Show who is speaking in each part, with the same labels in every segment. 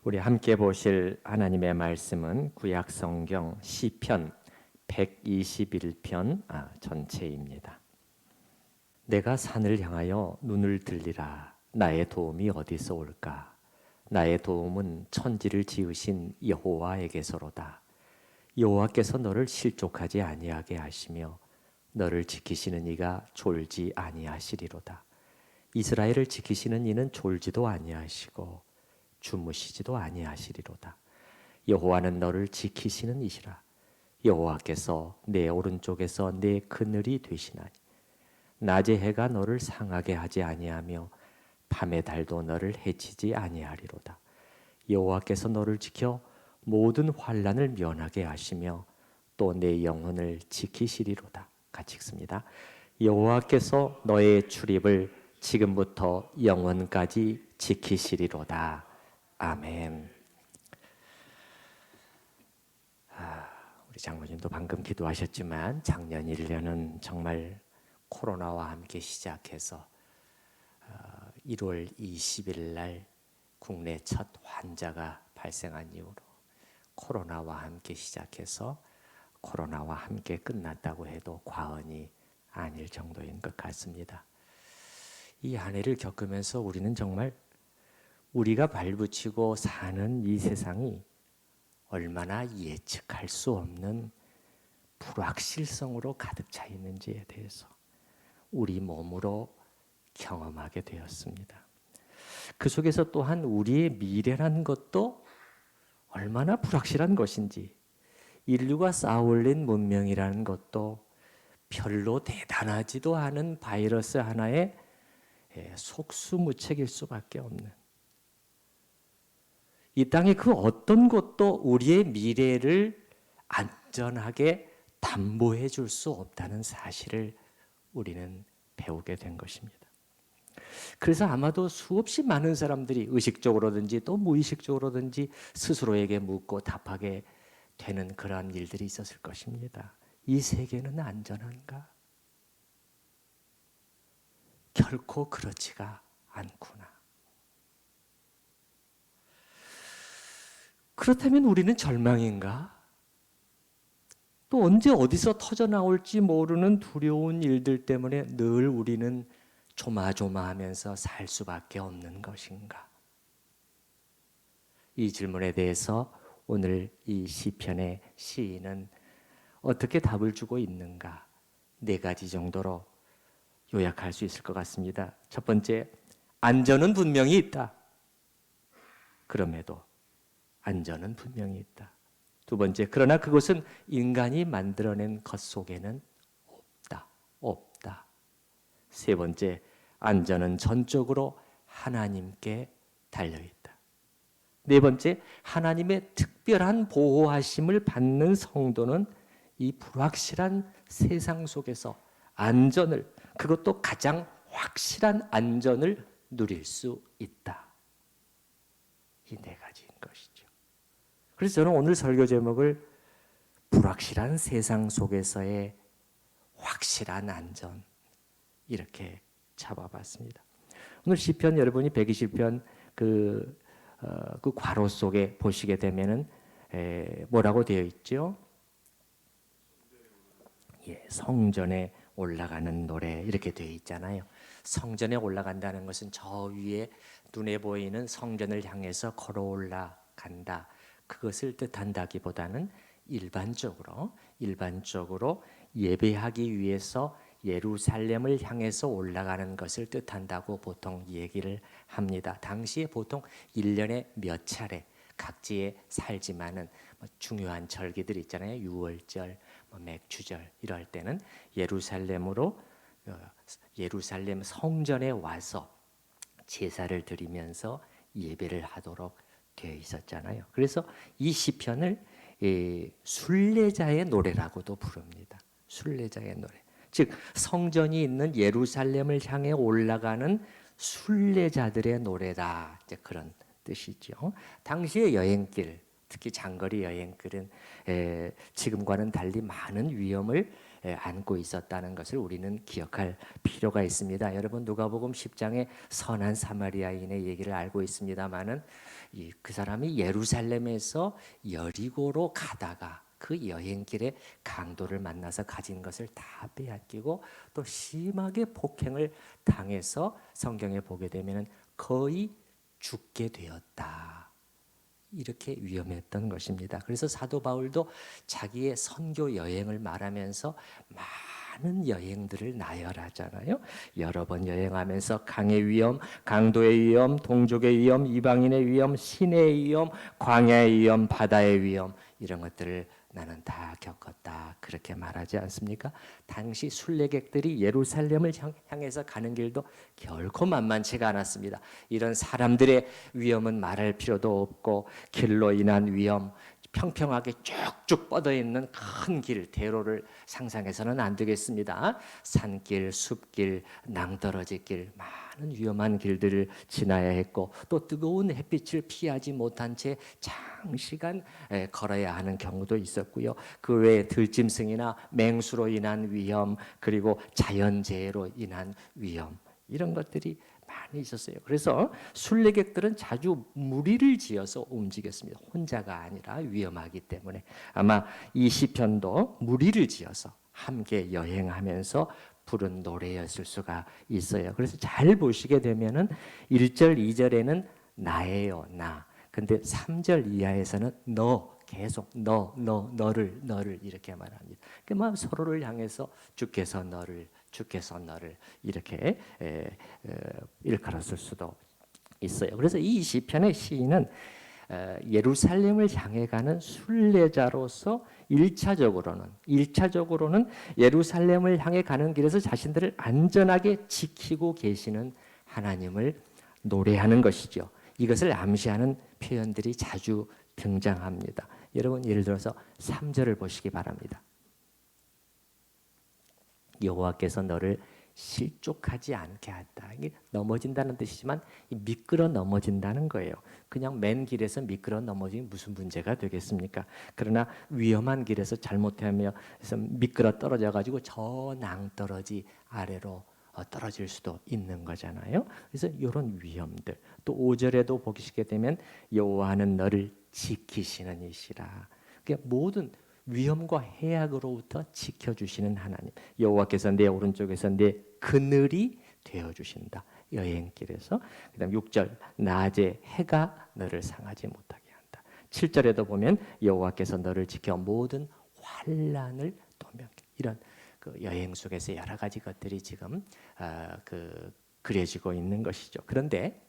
Speaker 1: 우리 함께 보실 하나님의 말씀은 구약 성경 시편 121편 전체입니다. 내가 산을 향하여 눈을 들리라. 나의 도움이 어디서 올까? 나의 도움은 천지를 지으신 여호와에게서로다. 여호와께서 너를 실족하지 아니하게 하시며 너를 지키시는 이가 졸지 아니하시리로다. 이스라엘을 지키시는 이는 졸지도 아니하시고 주무시지도 아니하시리로다. 여호와는 너를 지키시는 이시라. 여호와께서 내 오른쪽에서 내 그늘이 되시나니 낮의 해가 너를 상하게 하지 아니하며 밤의 달도 너를 해치지 아니하리로다. 여호와께서 너를 지켜 모든 환난을 면하게 하시며 또 내 영혼을 지키시리로다. 같이 읽습니다. 여호와께서 너의 출입을 지금부터 영원까지 지키시리로다. 아멘. 우리 장모님도 방금 기도하셨지만 작년 1년은 정말 코로나와 함께 시작해서 1월 20일 날 국내 첫 환자가 발생한 이후로 코로나와 함께 시작해서 코로나와 함께 끝났다고 해도 과언이 아닐 정도인 것 같습니다. 이 한 해를 겪으면서 우리는 정말 우리가 발붙이고 사는 이 세상이 얼마나 예측할 수 없는 불확실성으로 가득 차 있는지에 대해서 우리 몸으로 경험하게 되었습니다. 그 속에서 또한 우리의 미래라는 것도 얼마나 불확실한 것인지, 인류가 쌓아올린 문명이라는 것도 별로 대단하지도 않은 바이러스 하나의 속수무책일 수밖에 없는, 이 땅의 그 어떤 것도 우리의 미래를 안전하게 담보해 줄 수 없다는 사실을 우리는 배우게 된 것입니다. 그래서 아마도 수없이 많은 사람들이 의식적으로든지 또 무의식적으로든지 스스로에게 묻고 답하게 되는 그러한 일들이 있었을 것입니다. 이 세계는 안전한가? 결코 그렇지가 않구나. 그렇다면 우리는 절망인가? 또 언제 어디서 터져나올지 모르는 두려운 일들 때문에 늘 우리는 조마조마하면서 살 수밖에 없는 것인가? 이 질문에 대해서 오늘 이 시편의 시인은 어떻게 답을 주고 있는가? 4가지 정도로 요약할 수 있을 것 같습니다. 첫 번째, 안전은 분명히 있다. 그럼에도 안전은 분명히 있다. 두 번째, 그러나 그것은 인간이 만들어낸 것 속에는 없다. 세 번째, 안전은 전적으로 하나님께 달려있다. 네 번째, 하나님의 특별한 보호하심을 받는 성도는 이 불확실한 세상 속에서 안전을, 그것도 가장 확실한 안전을 누릴 수 있다. 이 4가지인 것이죠. 그래서 저는 오늘 설교 제목을 불확실한 세상 속에서의 확실한 안전, 이렇게 잡아봤습니다. 오늘 시편 여러분이 120편 그 괄호 속에 보시게 되면은 뭐라고 되어 있죠? 성전에 올라가는 노래 이렇게 되어 있잖아요. 성전에 올라간다는 것은 저 위에 눈에 보이는 성전을 향해서 걸어 올라간다, 그것을 뜻한다기보다는 일반적으로 예배하기 위해서 예루살렘을 향해서 올라가는 것을 뜻한다고 보통 얘기를 합니다. 당시에 보통 1년에 몇 차례 각지에 살지만은 중요한 절기들 있잖아요. 유월절, 맥주절 이럴 때는 예루살렘으로 예루살렘 성전에 와서 제사를 드리면서 예배를 하도록 되어 있었잖아요. 그래서 이 시편을 순례자의 노래라고도 부릅니다. 순례자의 노래. 즉 성전이 있는 예루살렘을 향해 올라가는 순례자들의 노래다, 이제 그런 뜻이죠. 당시의 여행길, 특히 장거리 여행길은 지금과는 달리 많은 위험을 안고 있었다는 것을 우리는 기억할 필요가 있습니다. 여러분 누가복음 10장에 선한 사마리아인의 얘기를 알고 있습니다만은 그 사람이 예루살렘에서 여리고로 가다가 그 여행길에 강도를 만나서 가진 것을 다 빼앗기고 또 심하게 폭행을 당해서 성경에 보게 되면 거의 죽게 되었다. 이렇게 위험했던 것입니다. 그래서 사도 바울도 자기의 선교 여행을 말하면서 많은 여행들을 나열하잖아요. 여러 번 여행하면서 강의 위험, 강도의 위험, 동족의 위험, 이방인의 위험, 시내의 위험, 광야의 위험, 바다의 위험 이런 것들을 나는 다 겪었다. 그렇게 말하지 않습니까? 당시 순례객들이 예루살렘을 향해서 가는 길도 결코 만만치가 않았습니다. 이런 사람들의 위험은 말할 필요도 없고 길로 인한 위험, 평평하게 쭉쭉 뻗어 있는 큰 길, 대로를 상상해서는 안 되겠습니다. 산길, 숲길, 낭떠러지 길, 많은 위험한 길들을 지나야 했고 또 뜨거운 햇빛을 피하지 못한 채 장시간 걸어야 하는 경우도 있었고요. 그 외에 들짐승이나 맹수로 인한 위험, 그리고 자연재해로 인한 위험 이런 것들이 많이 있었어요. 그래서 순례객들은 자주 무리를 지어서 움직였습니다. 혼자가 아니라 위험하기 때문에 아마 이 시편도 무리를 지어서 함께 여행하면서 부른 노래였을 수가 있어요. 그래서 잘 보시게 되면은 1절, 2절에는 나예요, 나. 근데 3절 이하에서는 너, 계속 너를 이렇게 말합니다. 그러니까 서로를 향해서 주께서 너를 이렇게 일컬었을 수도 있어요. 그래서 이 시편의 시인은 예루살렘을 향해 가는 순례자로서 1차적으로는 예루살렘을 향해 가는 길에서 자신들을 안전하게 지키고 계시는 하나님을 노래하는 것이죠. 이것을 암시하는 표현들이 자주 등장합니다. 여러분 예를 들어서 3절을 보시기 바랍니다. 여호와께서 너를 실족하지 않게 한다. 이게 넘어진다는 뜻이지만 미끄러 넘어진다는 거예요. 그냥 맨 길에서 미끄러 넘어지면 무슨 문제가 되겠습니까? 그러나 위험한 길에서 잘못하면 미끄러 떨어져 가지고 저 낭떠러지 아래로 떨어질 수도 있는 거잖아요. 그래서 이런 위험들. 또 5절에도 보시게 되면 여호와는 너를 지키시는 이시라. 그러니까 모든 위험과 해악으로부터 지켜주시는 하나님. 여호와께서 내 오른쪽에서 내 그늘이 되어주신다. 여행길에서. 그 다음 6절 낮에 해가 너를 상하지 못하게 한다. 7절에도 보면 여호와께서 너를 지켜 모든 환난을 도면 이런 그 여행 속에서 여러 가지 것들이 지금 그려지고 있는 것이죠. 그런데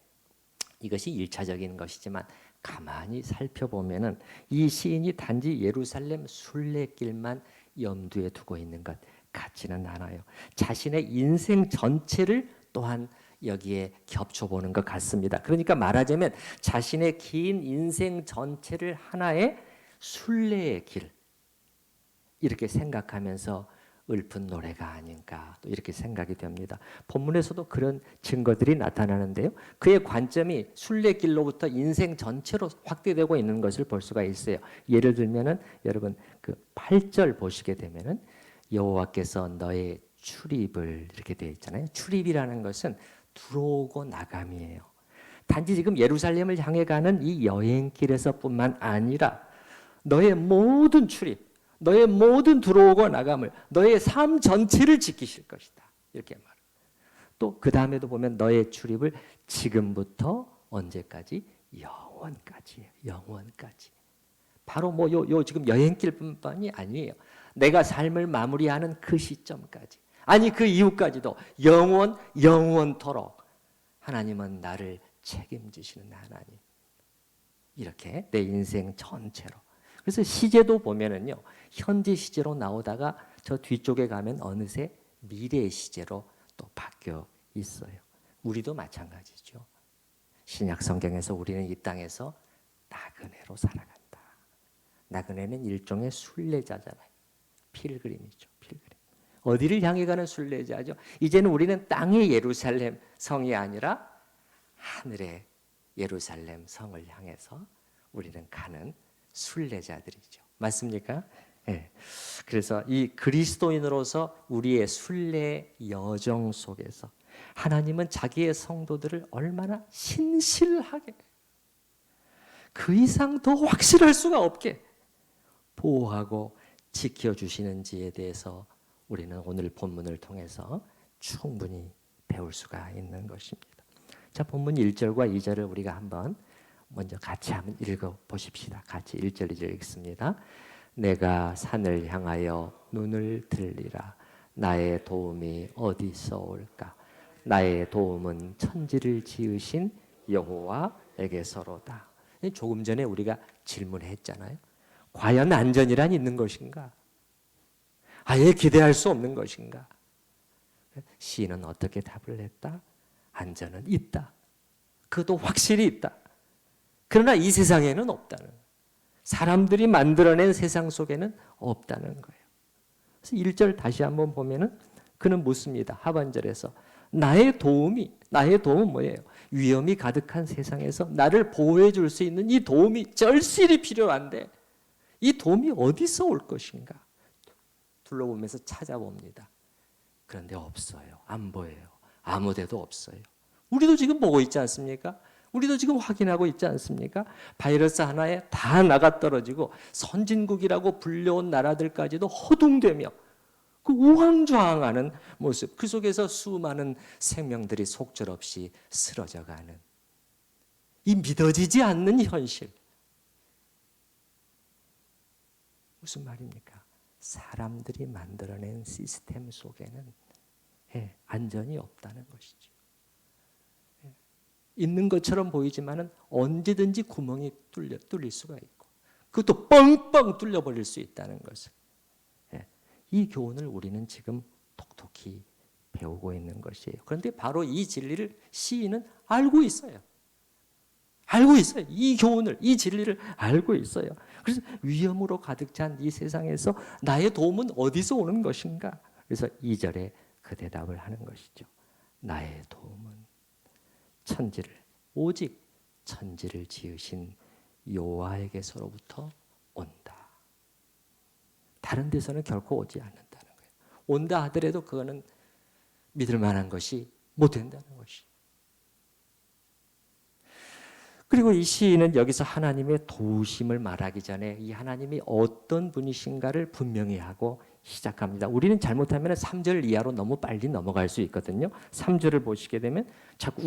Speaker 1: 이것이 1차적인 것이지만 가만히 살펴보면은 이 시인이 단지 예루살렘 순례길만 염두에 두고 있는 것 같지는 않아요. 자신의 인생 전체를 또한 여기에 겹쳐보는 것 같습니다. 그러니까 말하자면 자신의 긴 인생 전체를 하나의 순례의 길 이렇게 생각하면서 읊은 노래가 아닌가 또 이렇게 생각이 됩니다. 본문에서도 그런 증거들이 나타나는데요. 그의 관점이 순례길로부터 인생 전체로 확대되고 있는 것을 볼 수가 있어요. 예를 들면은 여러분 그 8절 보시게 되면은 여호와께서 너의 출입을 이렇게 되어 있잖아요. 출입이라는 것은 들어오고 나감이에요. 단지 지금 예루살렘을 향해 가는 이 여행길에서뿐만 아니라 너의 모든 출입 너의 모든 들어오고 나감을 너의 삶 전체를 지키실 것이다. 이렇게 말해요. 또 그 다음에도 보면 너의 출입을 지금부터 언제까지? 영원까지예요. 영원까지. 바로 요 지금 여행길뿐만이 아니에요. 내가 삶을 마무리하는 그 시점까지. 아니 그 이후까지도 영원토록 하나님은 나를 책임지시는 하나님. 이렇게 내 인생 전체로. 그래서 시제도 보면은요. 현재 시제로 나오다가 저 뒤쪽에 가면 어느새 미래의 시제로 또 바뀌어 있어요. 우리도 마찬가지죠. 신약 성경에서 우리는 이 땅에서 나그네로 살아간다. 나그네는 일종의 순례자잖아요. 필그림이죠. 필그림. 어디를 향해 가는 순례자죠? 이제는 우리는 땅의 예루살렘 성이 아니라 하늘의 예루살렘 성을 향해서 우리는 가는 순례자들이죠. 맞습니까? 예. 그래서 이 그리스도인으로서 우리의 순례 여정 속에서 하나님은 자기의 성도들을 얼마나 신실하게, 그 이상 더 확실할 수가 없게 보호하고 지켜주시는지에 대해서 우리는 오늘 본문을 통해서 충분히 배울 수가 있는 것입니다. 자, 본문 1절과 2절을 우리가 한번 먼저 같이 한번 읽어보십시다. 같이 1절 2절 읽습니다. 내가 산을 향하여 눈을 들리라. 나의 도움이 어디서 올까? 나의 도움은 천지를 지으신 여호와에게서로다. 조금 전에 우리가 질문했잖아요. 과연 안전이란 있는 것인가? 아예 기대할 수 없는 것인가? 시인은 어떻게 답을 했다? 안전은 있다. 그것도 확실히 있다. 그러나 이 세상에는 없다는, 사람들이 만들어낸 세상 속에는 없다는 거예요. 그래서 1절 다시 한번 보면은 그는 묻습니다. 하반절에서 나의 도움은 뭐예요? 위험이 가득한 세상에서 나를 보호해 줄 수 있는 이 도움이 절실히 필요한데 이 도움이 어디서 올 것인가? 둘러보면서 찾아봅니다. 그런데 없어요. 안 보여요. 아무 데도 없어요. 우리도 지금 보고 있지 않습니까? 우리도 지금 확인하고 있지 않습니까? 바이러스 하나에 다 나가떨어지고 선진국이라고 불려온 나라들까지도 허둥대며 그 우왕좌왕하는 모습, 그 속에서 수많은 생명들이 속절없이 쓰러져가는 이 믿어지지 않는 현실. 무슨 말입니까? 사람들이 만들어낸 시스템 속에는 안전이 없다는 것이죠. 있는 것처럼 보이지만은 언제든지 구멍이 뚫릴 수가 있고 그것도 뻥뻥 뚫려버릴 수 있다는 것을, 이 교훈을 우리는 지금 톡톡히 배우고 있는 것이에요. 그런데 바로 이 진리를 시인은 알고 있어요. 알고 있어요. 이 교훈을, 이 진리를 알고 있어요. 그래서 위험으로 가득 찬 이 세상에서 나의 도움은 어디서 오는 것인가? 그래서 2절에 그 대답을 하는 것이죠. 나의 도움은 오직 천지를 지으신 여호와에게서로부터 온다. 다른 데서는 결코 오지 않는다는 거예요. 온다 하더라도 그거는 믿을 만한 것이 못 된다는 것이. 그리고 이 시인은 여기서 하나님의 도우심을 말하기 전에 이 하나님이 어떤 분이신가를 분명히 하고 시작합니다. 우리는 잘못하면 3절 이하로 너무 빨리 넘어갈 수 있거든요. 3절을 보시게 되면 자꾸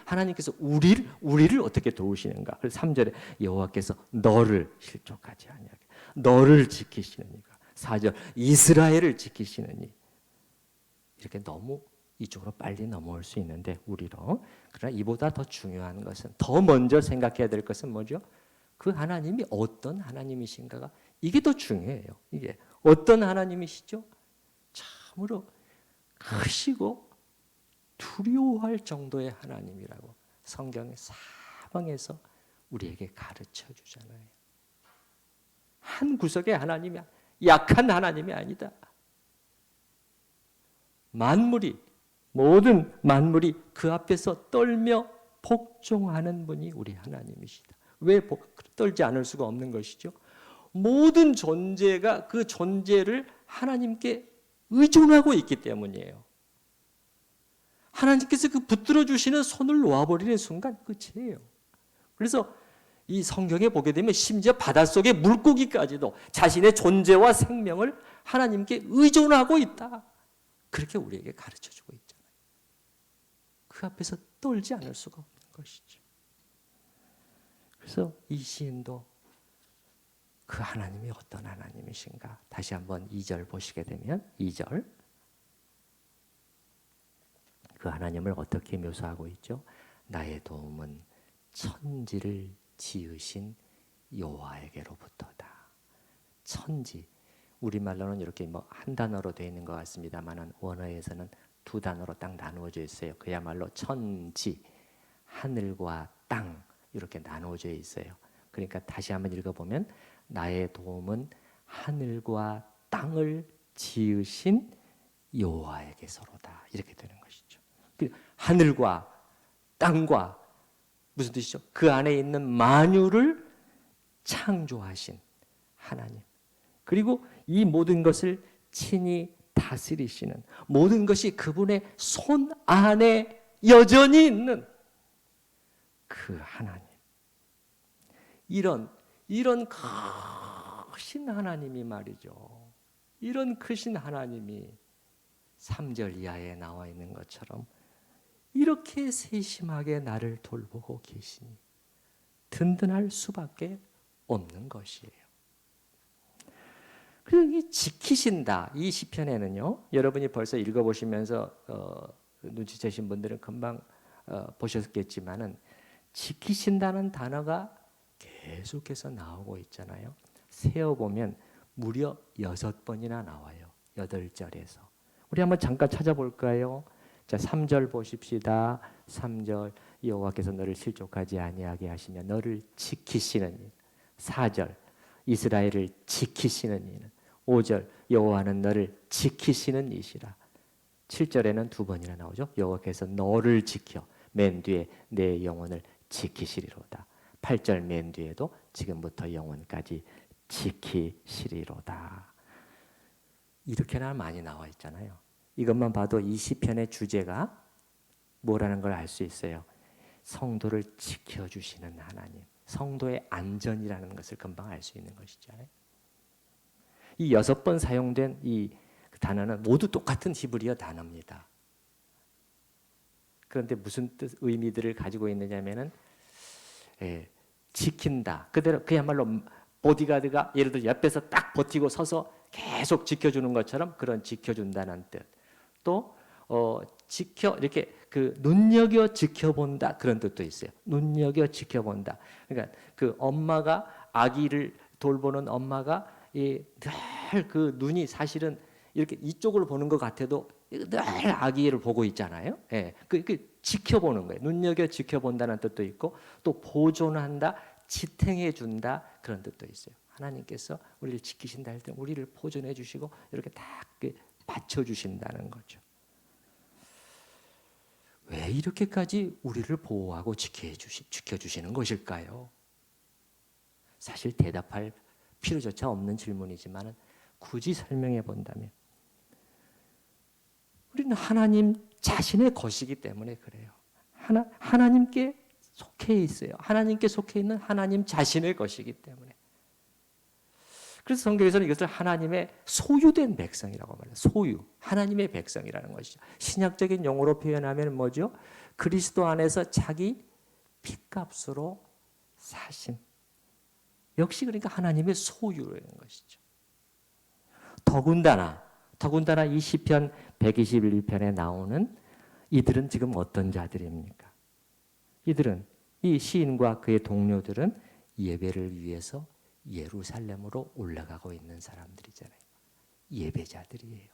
Speaker 1: 하나님께서 우리를 어떻게 도우시는가. 그래서 3절에 여호와께서 너를 실족하지 아니하게 너를 지키시느니가. 4절 이스라엘을 지키시느니. 이렇게 너무 이쪽으로 빨리 넘어올 수 있는데 우리로. 그러나 이보다 더 중요한 것은, 더 먼저 생각해야 될 것은 뭐죠? 그 하나님이 어떤 하나님이신가가, 이게 더 중요해요. 이게 어떤 하나님이시죠? 참으로 크시고 두려워할 정도의 하나님이라고 성경의 사방에서 우리에게 가르쳐 주잖아요. 한 구석의 하나님이, 약한 하나님이 아니다. 모든 만물이 그 앞에서 떨며 복종하는 분이 우리 하나님이시다. 왜 떨지 않을 수가 없는 것이죠? 모든 존재가 그 존재를 하나님께 의존하고 있기 때문이에요. 하나님께서 그 붙들어 주시는 손을 놓아버리는 순간 끝이에요. 그래서 이 성경에 보게 되면 심지어 바닷속의 물고기까지도 자신의 존재와 생명을 하나님께 의존하고 있다. 그렇게 우리에게 가르쳐주고 있잖아요. 그 앞에서 떨지 않을 수가 없는 것이죠. 그래서 이 시인도 그 하나님이 어떤 하나님이신가, 다시 한번 2절 보시게 되면 2절, 그 하나님을 어떻게 묘사하고 있죠? 나의 도움은 천지를 지으신 여호와에게로부터다. 천지, 우리말로는 이렇게 한 단어로 되어 있는 것 같습니다만 원어에서는 두 단어로 딱 나누어져 있어요. 그야말로 천지, 하늘과 땅 이렇게 나누어져 있어요. 그러니까 다시 한번 읽어보면 나의 도움은 하늘과 땅을 지으신 여호와에게서로다. 이렇게 되는 것이죠. 하늘과 땅과 무슨 뜻이죠? 그 안에 있는 만유를 창조하신 하나님. 그리고 이 모든 것을 친히 다스리시는, 모든 것이 그분의 손 안에 여전히 있는 그 하나님. 이런 크신 하나님이 말이죠. 이런 크신 하나님이 3절 이하에 나와 있는 것처럼 이렇게 세심하게 나를 돌보고 계시니 든든할 수밖에 없는 것이에요. 그리고 이 지키신다, 이 시편에는요, 여러분이 벌써 읽어보시면서 눈치채신 분들은 금방 보셨겠지만은 지키신다는 단어가 계속해서 나오고 있잖아요. 세어보면 무려 6번이나 나와요. 8절에서. 우리 한번 잠깐 찾아볼까요? 자, 3절 보십시다. 3절, 여호와께서 너를 실족하지 아니하게 하시며 너를 지키시는 일. 4절, 이스라엘을 지키시는 이는. 5절, 여호와는 너를 지키시는 이시라. 7절에는 2번이나 나오죠. 여호와께서 너를 지켜 맨 뒤에 내 영혼을 지키시리로다. 8절 맨 뒤에도 지금부터 영원까지 지키시리로다. 이렇게나 많이 나와 있잖아요. 이것만 봐도 이 시편의 주제가 뭐라는 걸 알 수 있어요. 성도를 지켜주시는 하나님, 성도의 안전이라는 것을 금방 알 수 있는 것이죠. 이 6번 사용된 이 단어는 모두 똑같은 히브리어 단어입니다. 그런데 무슨 뜻, 의미들을 가지고 있느냐면은 지킨다. 그야말로 보디가드가 예를 들어 옆에서 딱 버티고 서서 계속 지켜주는 것처럼 그런 지켜준다는 뜻. 또 이렇게 눈여겨 지켜본다 그런 뜻도 있어요. 눈여겨 지켜본다. 그러니까 그 엄마가 아기를 돌보는 엄마가 늘 그 눈이 사실은 이렇게 이쪽으로 보는 것 같아도 늘 아기를 보고 있잖아요. 예, 그 지켜보는 거예요. 눈여겨 지켜본다는 뜻도 있고 또 보존한다, 지탱해 준다 그런 뜻도 있어요. 하나님께서 우리를 지키신다 할 때 우리를 보존해 주시고 이렇게 딱 받쳐 주신다는 거죠. 왜 이렇게까지 우리를 보호하고 지켜주시는 것일까요? 사실 대답할 필요조차 없는 질문이지만 굳이 설명해 본다면 우리는 하나님 자신의 것이기 때문에 그래요. 하나님께 속해 있어요. 하나님께 속해 있는 하나님 자신의 것이기 때문에. 그래서 성경에서는 이것을 하나님의 소유된 백성이라고 말해요. 소유, 하나님의 백성이라는 것이죠. 신약적인 용어로 표현하면 뭐죠? 그리스도 안에서 자기 핏값으로 사신. 역시 그러니까 하나님의 소유라는 것이죠. 더군다나 이 시편 121편에 나오는 이들은 지금 어떤 자들입니까? 이들은 이 시인과 그의 동료들은 예배를 위해서 예루살렘으로 올라가고 있는 사람들이잖아요. 예배자들이에요.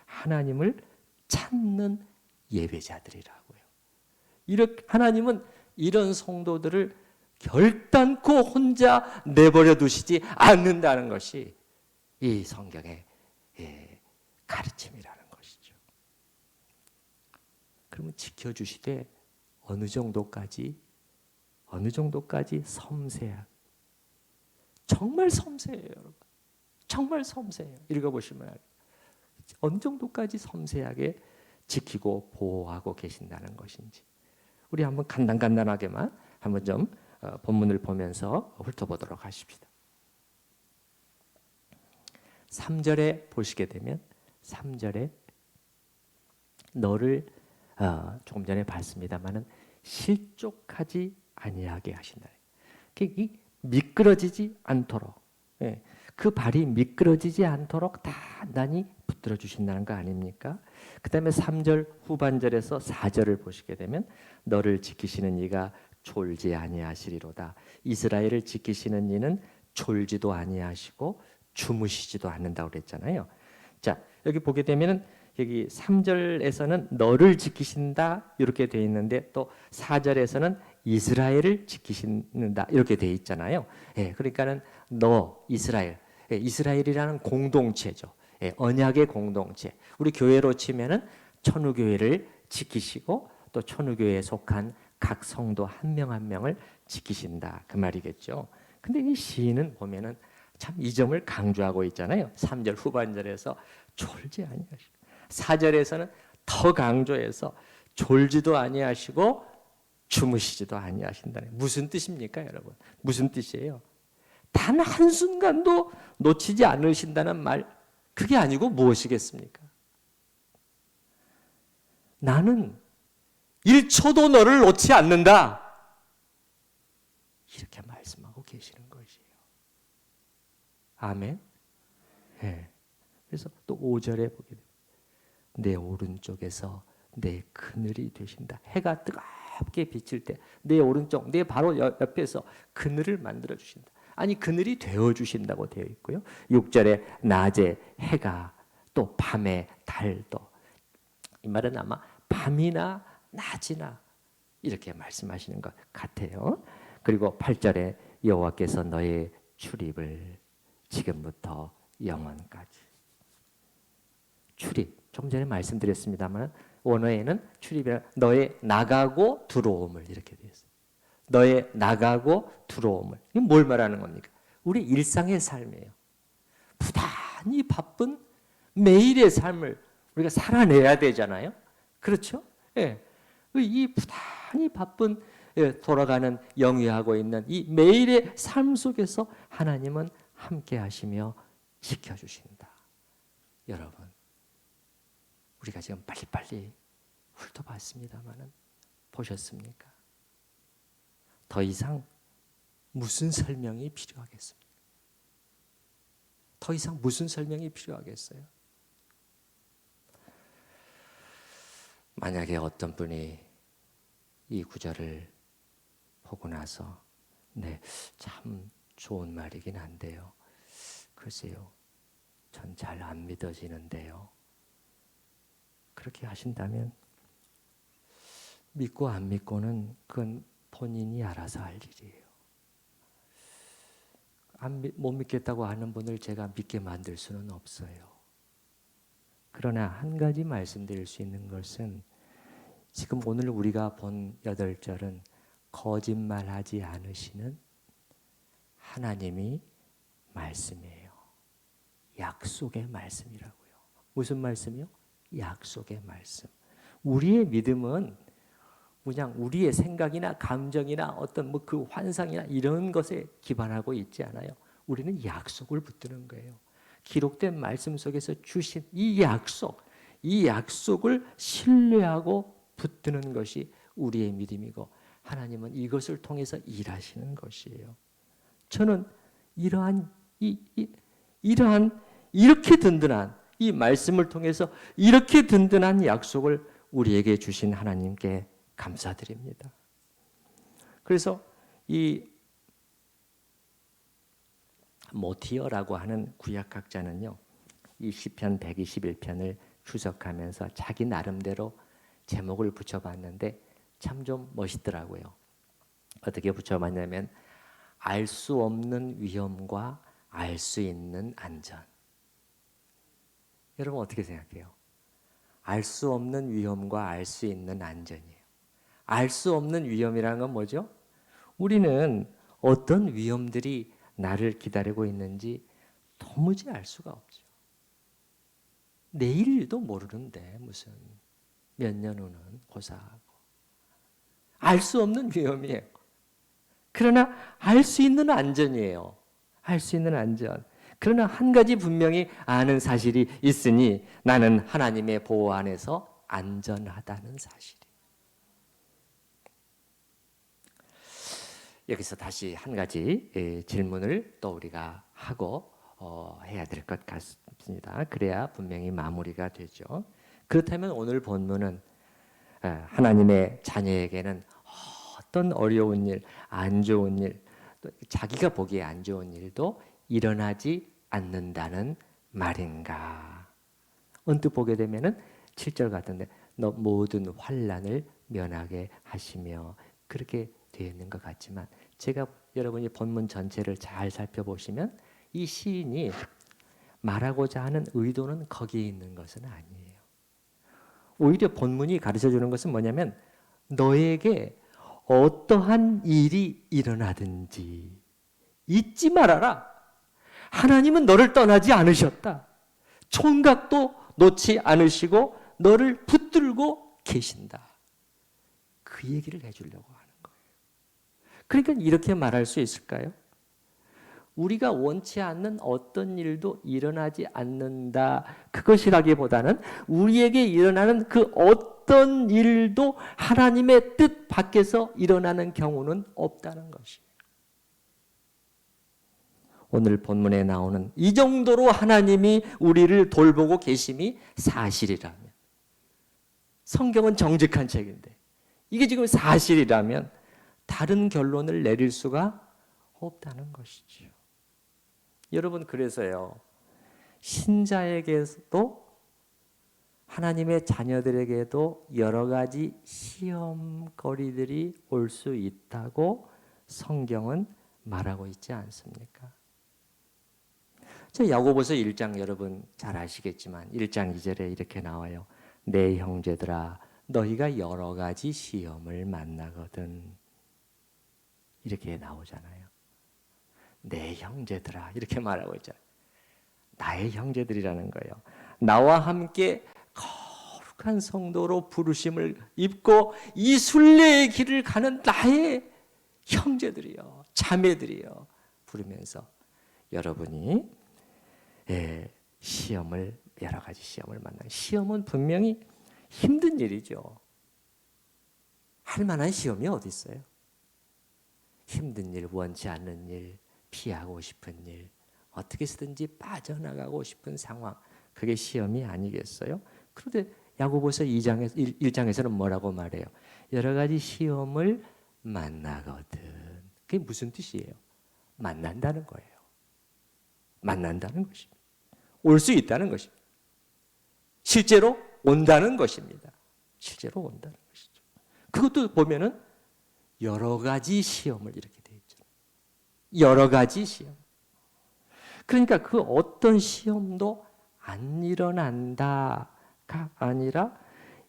Speaker 1: 하나님을 찾는 예배자들이라고요. 하나님은 이런 성도들을 결단코 혼자 내버려 두시지 않는다는 것이 이 성경의 가르침이라는 것이죠. 그러면 지켜주시되 어느 정도까지 섬세하게, 정말 섬세해요, 여러분. 정말 섬세해요. 읽어보시면 알아요. 어느 정도까지 섬세하게 지키고 보호하고 계신다는 것인지 우리 한번 간단하게만 한번 좀 본문을 보면서 훑어보도록 하십시다. 3절에 보시게 되면 3절에 너를 조금 전에 봤습니다마는 실족하지 아니하게 하신다. 미끄러지지 않도록, 그 발이 미끄러지지 않도록 단단히 붙들어 주신다는 거 아닙니까? 그 다음에 3절 후반절에서 4절을 보시게 되면 너를 지키시는 이가 졸지 아니하시리로다. 이스라엘을 지키시는 이는 졸지도 아니하시고 주무시지도 않는다고 그랬잖아요. 자, 여기 보게 되면은 여기 3절에서는 너를 지키신다 이렇게 돼 있는데 또 4절에서는 이스라엘을 지키신다 이렇게 돼 있잖아요. 그러니까는 너 이스라엘, 이스라엘이라는 공동체죠. 언약의 공동체. 우리 교회로 치면은 천우교회를 지키시고 또 천우교회에 속한 각 성도 한 명 한 명을 지키신다 그 말이겠죠. 근데 이 시인은 보면은 참 이 점을 강조하고 있잖아요. 3절 후반절에서 졸지 아니하시고 4절에서는 더 강조해서 졸지도 아니하시고 주무시지도 아니하신다는 무슨 뜻입니까, 여러분? 무슨 뜻이에요? 단 한순간도 놓치지 않으신다는 말, 그게 아니고 무엇이겠습니까? 나는 1초도 너를 놓지 않는다. 이렇게 말씀하고 계시는 것이에요. 아멘. 네. 그래서 또 5절에 보게 됩니다. 내 오른쪽에서 내 그늘이 되신다. 해가 뜨겁게 비칠 때 내 오른쪽, 내 바로 옆에서 그늘을 만들어 주신다. 아니, 그늘이 되어 주신다고 되어 있고요. 6절에 낮에 해가 또 밤에 달도. 이 말은 아마 밤이나 낮이나 이렇게 말씀하시는 것 같아요. 그리고 8절에 여호와께서 너의 출입을 지금부터 영원까지. 출입, 좀 전에 말씀드렸습니다만 원어에는 출입이 너의 나가고 들어옴을 이렇게 되어 있어요. 너의 나가고 들어옴을. 이건 뭘 말하는 겁니까? 우리 일상의 삶이에요. 부단히 바쁜 매일의 삶을 우리가 살아내야 되잖아요. 그렇죠? 예. 이 부단히 바쁜 돌아가는 영위하고 있는 이 매일의 삶 속에서 하나님은 함께 하시며 지켜주신다. 여러분, 우리가 지금 빨리빨리 훑어봤습니다만 보셨습니까? 더 이상 무슨 설명이 필요하겠습니까? 더 이상 무슨 설명이 필요하겠어요? 만약에 어떤 분이 이 구절을 보고 나서 네, 참 좋은 말이긴 한데요. 글쎄요, 전 잘 안 믿어지는데요. 그렇게 하신다면 믿고 안 믿고는 그건 본인이 알아서 할 일이에요. 못 믿겠다고 하는 분을 제가 믿게 만들 수는 없어요. 그러나 한 가지 말씀드릴 수 있는 것은 지금 오늘 우리가 본 8절은 거짓말하지 않으시는 하나님이 말씀이에요. 약속의 말씀이라고요. 무슨 말씀이요? 약속의 말씀. 우리의 믿음은 그냥 우리의 생각이나 감정이나 어떤 그 환상이나 이런 것에 기반하고 있지 않아요. 우리는 약속을 붙드는 거예요. 기록된 말씀 속에서 주신 이 약속을 신뢰하고 붙드는 것이 우리의 믿음이고 하나님은 이것을 통해서 일하시는 것이에요. 저는 이러한 이렇게 든든한 이 말씀을 통해서 이렇게 든든한 약속을 우리에게 주신 하나님께 감사드립니다. 그래서 이 모티어라고 하는 구약학자는요, 이 시편 121편을 주석하면서 자기 나름대로 제목을 붙여봤는데 참 좀 멋있더라고요. 어떻게 붙여봤냐면 알 수 없는 위험과 알 수 있는 안전. 여러분 어떻게 생각해요? 알 수 없는 위험과 알 수 있는 안전이에요. 알 수 없는 위험이라는 건 뭐죠? 우리는 어떤 위험들이 나를 기다리고 있는지 도무지 알 수가 없죠. 내일도 모르는데 무슨 몇 년 후는 고사하고. 알 수 없는 위험이에요. 그러나 알 수 있는 안전이에요. 알 수 있는 안전. 그러나 한 가지 분명히 아는 사실이 있으니 나는 하나님의 보호 안에서 안전하다는 사실이에요. 여기서 다시 한 가지 질문을 또 우리가 하고 해야 될 것 같습니다. 그래야 분명히 마무리가 되죠. 그렇다면 오늘 본문은 하나님의 자녀에게는 어떤 어려운 일, 안 좋은 일, 또 자기가 보기에 안 좋은 일도 일어나지 않는다는 말인가? 언뜻 보게 되면은 7절 같은데 너 모든 환난을 면하게 하시며 그렇게 되어 있는 것 같지만 제가 여러분이 본문 전체를 잘 살펴보시면 이 시인이 말하고자 하는 의도는 거기에 있는 것은 아니에요. 오히려 본문이 가르쳐주는 것은 뭐냐면 너에게 어떠한 일이 일어나든지 잊지 말아라. 하나님은 너를 떠나지 않으셨다. 총각도 놓지 않으시고 너를 붙들고 계신다. 그 얘기를 해주려고 하는 거예요. 그러니까 이렇게 말할 수 있을까요? 우리가 원치 않는 어떤 일도 일어나지 않는다. 그것이라기보다는 우리에게 일어나는 그 어떤 일도 하나님의 뜻 밖에서 일어나는 경우는 없다는 것이에요. 오늘 본문에 나오는 이 정도로 하나님이 우리를 돌보고 계심이 사실이라면, 성경은 정직한 책인데 이게 지금 사실이라면 다른 결론을 내릴 수가 없다는 것이죠. 여러분, 그래서요, 신자에게도 하나님의 자녀들에게도 여러 가지 시험거리들이 올 수 있다고 성경은 말하고 있지 않습니까? 저 야고보서 1장 여러분 잘 아시겠지만 1장 2절에 이렇게 나와요. 내 형제들아 너희가 여러 가지 시험을 만나거든. 이렇게 나오잖아요. 내 형제들아 이렇게 말하고 있잖아요. 나의 형제들이라는 거예요. 나와 함께 거룩한 성도로 부르심을 입고 이 순례의 길을 가는 나의 형제들이요, 자매들이요 부르면서 여러분이 시험을, 여러 가지 시험을 만나요. 시험은 분명히 힘든 일이죠. 할 만한 시험이 어디 있어요? 힘든 일, 원치 않는 일, 피하고 싶은 일, 어떻게 해서든지 빠져나가고 싶은 상황, 그게 시험이 아니겠어요? 그런데 야고보서 1장에서는 뭐라고 말해요? 여러 가지 시험을 만나거든. 그게 무슨 뜻이에요? 만난다는 거예요. 만난다는 것입니다. 올 수 있다는 것입니다. 실제로 온다는 것입니다. 실제로 온다는 것이죠. 그것도 보면은 여러 가지 시험을 이렇게 돼 있죠. 여러 가지 시험. 그러니까 그 어떤 시험도 안 일어난다가 아니라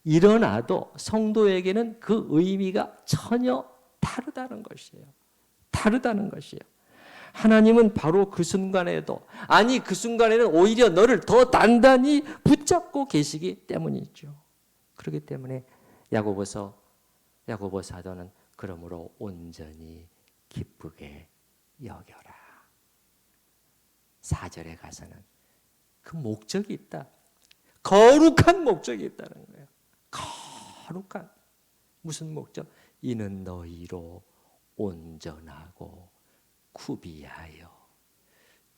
Speaker 1: 일어나도 성도에게는 그 의미가 전혀 다르다는 것이에요. 다르다는 것이에요. 하나님은 바로 그 순간에도, 아니 그 순간에는 오히려 너를 더 단단히 붙잡고 계시기 때문이죠. 그렇기 때문에 야고보 사도는 그러므로 온전히 기쁘게 여겨라. 4절에 가서는 그 목적이 있다. 거룩한 목적이 있다는 거예요. 거룩한. 무슨 목적? 이는 너희로 온전하고 구비하여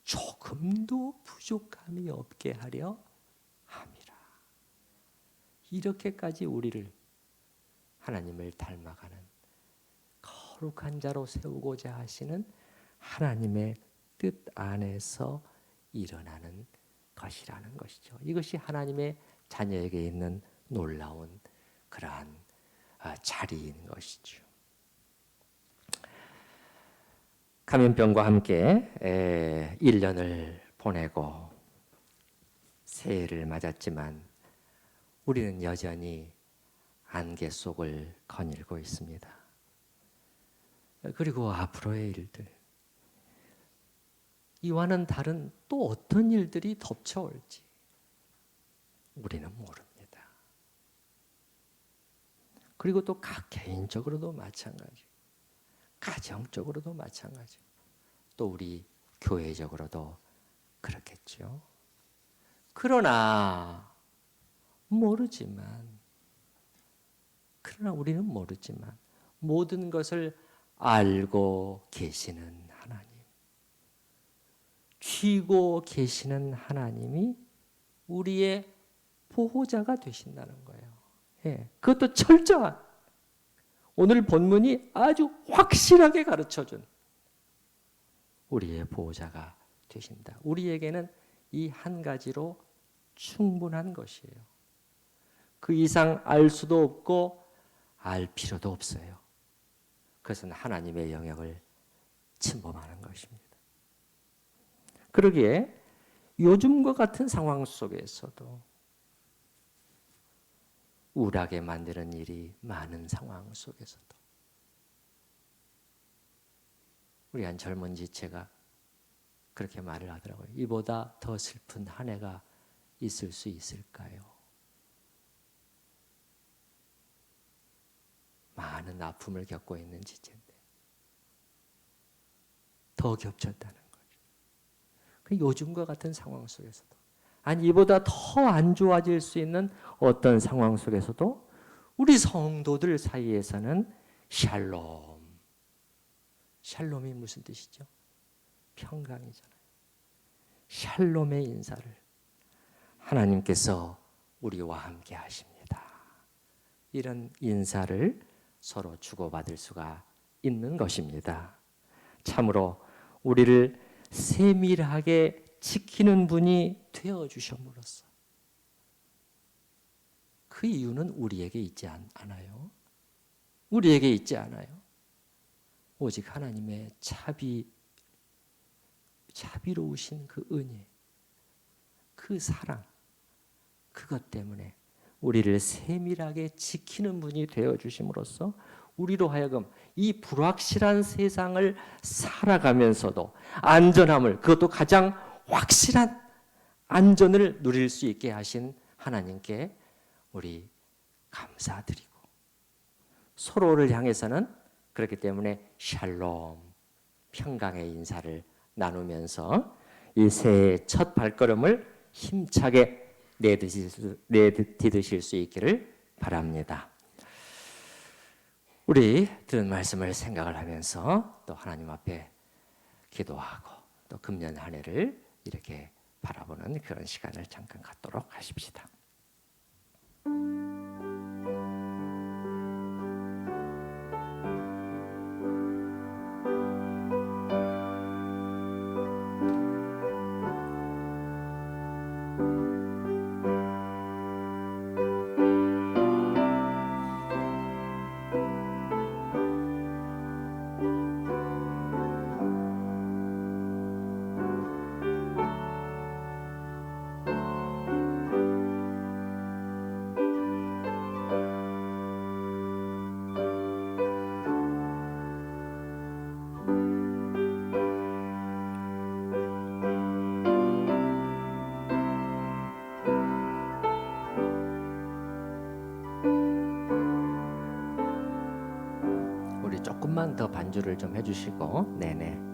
Speaker 1: 조금도 부족함이 없게 하려 함이라. 이렇게까지 우리를 하나님을 닮아가는 거룩한 자로 세우고자 하시는 하나님의 뜻 안에서 일어나는 것이라는 것이죠. 이것이 하나님의 자녀에게 있는 놀라운 그러한 자리인 것이죠. 감염병과 함께 1년을 보내고 새해를 맞았지만 우리는 여전히 안개 속을 거닐고 있습니다. 그리고 앞으로의 일들, 이와는 다른 또 어떤 일들이 덮쳐올지 우리는 모릅니다. 그리고 또 각 개인적으로도 마찬가지, 가정적으로도 마찬가지, 또 우리 교회적으로도 그렇겠죠. 그러나 우리는 모르지만 모든 것을 알고 계시는 하나님, 쥐고 계시는 하나님이 우리의 보호자가 되신다는 거예요. 그것도 철저한, 오늘 본문이 아주 확실하게 가르쳐준 우리의 보호자가 되신다. 우리에게는 이 한 가지로 충분한 것이에요. 그 이상 알 수도 없고 알 필요도 없어요. 그것은 하나님의 영역을 침범하는 것입니다. 그러기에 요즘과 같은 상황 속에서도, 우울하게 만드는 일이 많은 상황 속에서도 우리 한 젊은 지체가 그렇게 말을 하더라고요. 이보다 더 슬픈 한 해가 있을 수 있을까요? 많은 아픔을 겪고 있는 지체인데 더 겹쳤다는 거죠. 요즘과 같은 상황 속에서도, 아니 이보다 더 안 좋아질 수 있는 어떤 상황 속에서도 우리 성도들 사이에서는 샬롬. 샬롬이 무슨 뜻이죠? 평강이잖아요. 샬롬의 인사를 하나님께서 우리와 함께 하십니다. 이런 인사를 서로 주고받을 수가 있는 것입니다. 참으로 우리를 세밀하게 지키는 분이 되어주심으로써, 그 이유는 우리에게 있지 않아요. 우리에게 있지 않아요. 오직 하나님의 자비로우신 그 은혜, 그 사랑, 그것 때문에 우리를 세밀하게 지키는 분이 되어주심으로써 우리로 하여금 이 불확실한 세상을 살아가면서도 안전함을, 그것도 가장 확실한 안전을 누릴 수 있게 하신 하나님께 우리 감사드리고, 서로를 향해서는 그렇기 때문에 샬롬, 평강의 인사를 나누면서 이 새해의 첫 발걸음을 힘차게 내디디실 수 있기를 바랍니다. 우리 들은 말씀을 생각을 하면서 또 하나님 앞에 기도하고 또 금년 한 해를 이렇게 바라보는 그런 시간을 잠깐 갖도록 하십시다. 조금만 더 반주를 좀 해주시고, 네네.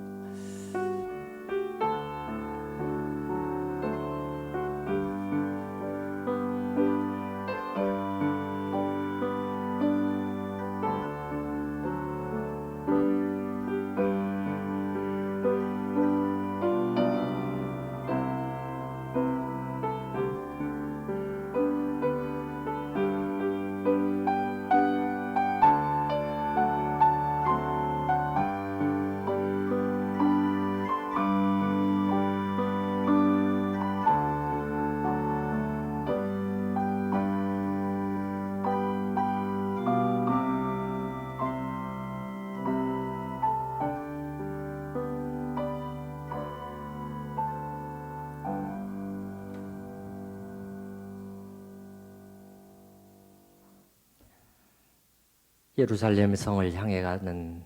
Speaker 1: 예루살렘 성을 향해 가는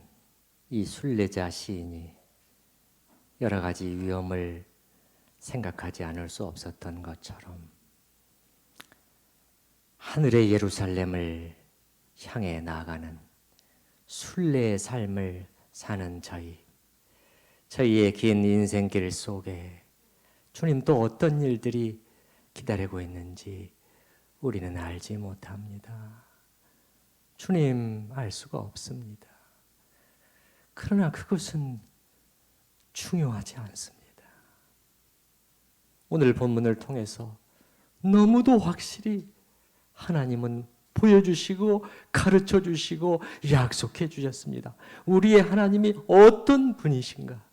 Speaker 1: 이 순례자 시인이 여러 가지 위험을 생각하지 않을 수 없었던 것처럼 하늘의 예루살렘을 향해 나아가는 순례의 삶을 사는 저희의 긴 인생길 속에 주님 또 어떤 일들이 기다리고 있는지 우리는 알지 못합니다. 주님 알 수가 없습니다. 그러나 그것은 중요하지 않습니다. 오늘 본문을 통해서 너무도 확실히 하나님은 보여주시고 가르쳐 주시고 약속해 주셨습니다. 우리의 하나님이 어떤 분이신가?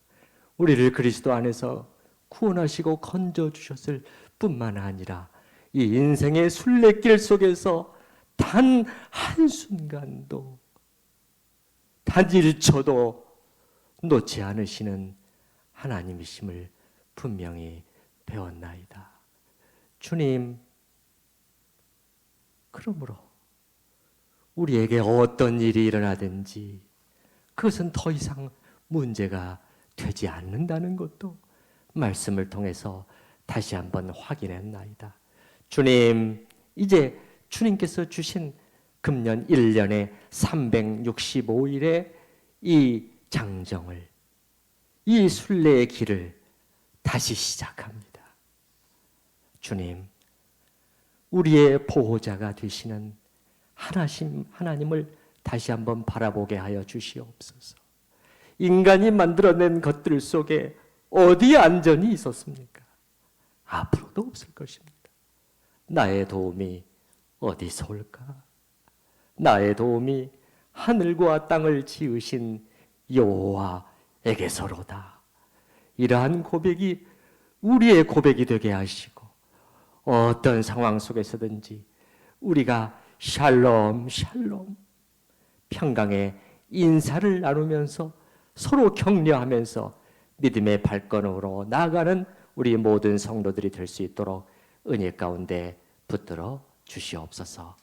Speaker 1: 우리를 그리스도 안에서 구원하시고 건져 주셨을 뿐만 아니라 이 인생의 순례길 속에서 단 한순간도, 단 1초도 놓지 않으시는 하나님이심을 분명히 배웠나이다. 주님, 그러므로 우리에게 어떤 일이 일어나든지 그것은 더 이상 문제가 되지 않는다는 것도 말씀을 통해서 다시 한번 확인했나이다. 주님, 이제 주님께서 주신 금년 1년에 365일의 이 장정을, 이 순례의 길을 다시 시작합니다. 주님, 우리의 보호자가 되시는 하나님을 다시 한번 바라보게 하여 주시옵소서. 인간이 만들어낸 것들 속에 어디 안전이 있었습니까? 앞으로도 없을 것입니다. 나의 도움이 어디서 올까? 나의 도움이 하늘과 땅을 지으신 여호와에게서로다. 이러한 고백이 우리의 고백이 되게 하시고, 어떤 상황 속에서든지 우리가 샬롬 샬롬 평강의 인사를 나누면서 서로 격려하면서 믿음의 발걸음으로 나아가는 우리 모든 성도들이 될 수 있도록 은혜 가운데 붙들어 주시옵소서.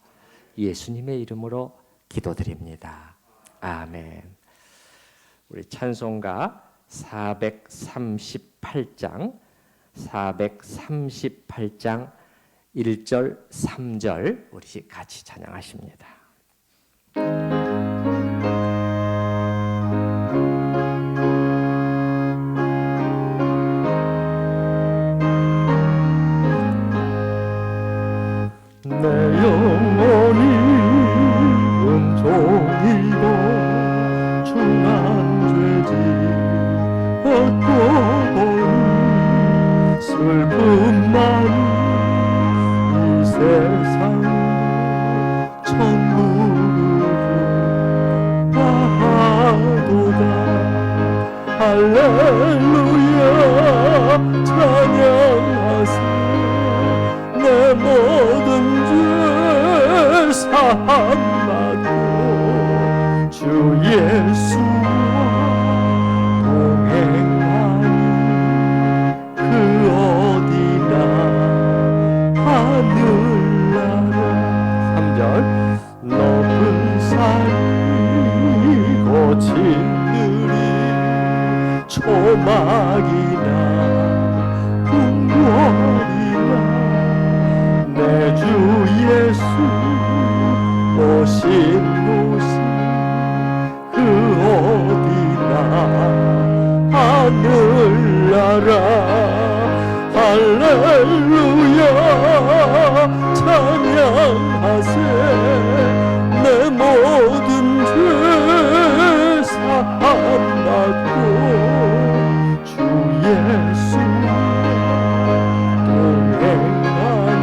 Speaker 1: 예수님의 이름으로 기도드립니다. 아멘. 우리 찬송가 438장 1절 3절 우리 같이 찬양하십니다.
Speaker 2: 내 영혼이 은총이고 중한 죄지 얻고 보니 슬픔만 이 세상 천국으로 가도다. 할렐루야 찬양하세. 내 모든 죄 사함받고 주 예수와 동행하니 그 어디나 하늘나라. 3절 높은 산이 고친들이 초막이나 궁궐이나 내 주 예수 오신 곳이 그 어디나 하늘나라. 할렐루야 찬양하세. 내 모든 죄 사함받고 주 예수와 동행하니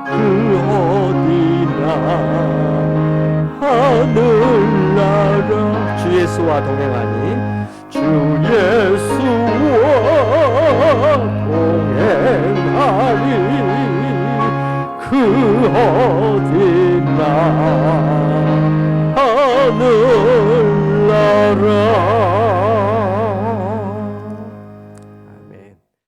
Speaker 2: 그 어디나 하늘나라.
Speaker 1: 주 예수와 동행하니
Speaker 2: 주 예수와 동행하니 그 어디나 하늘나라.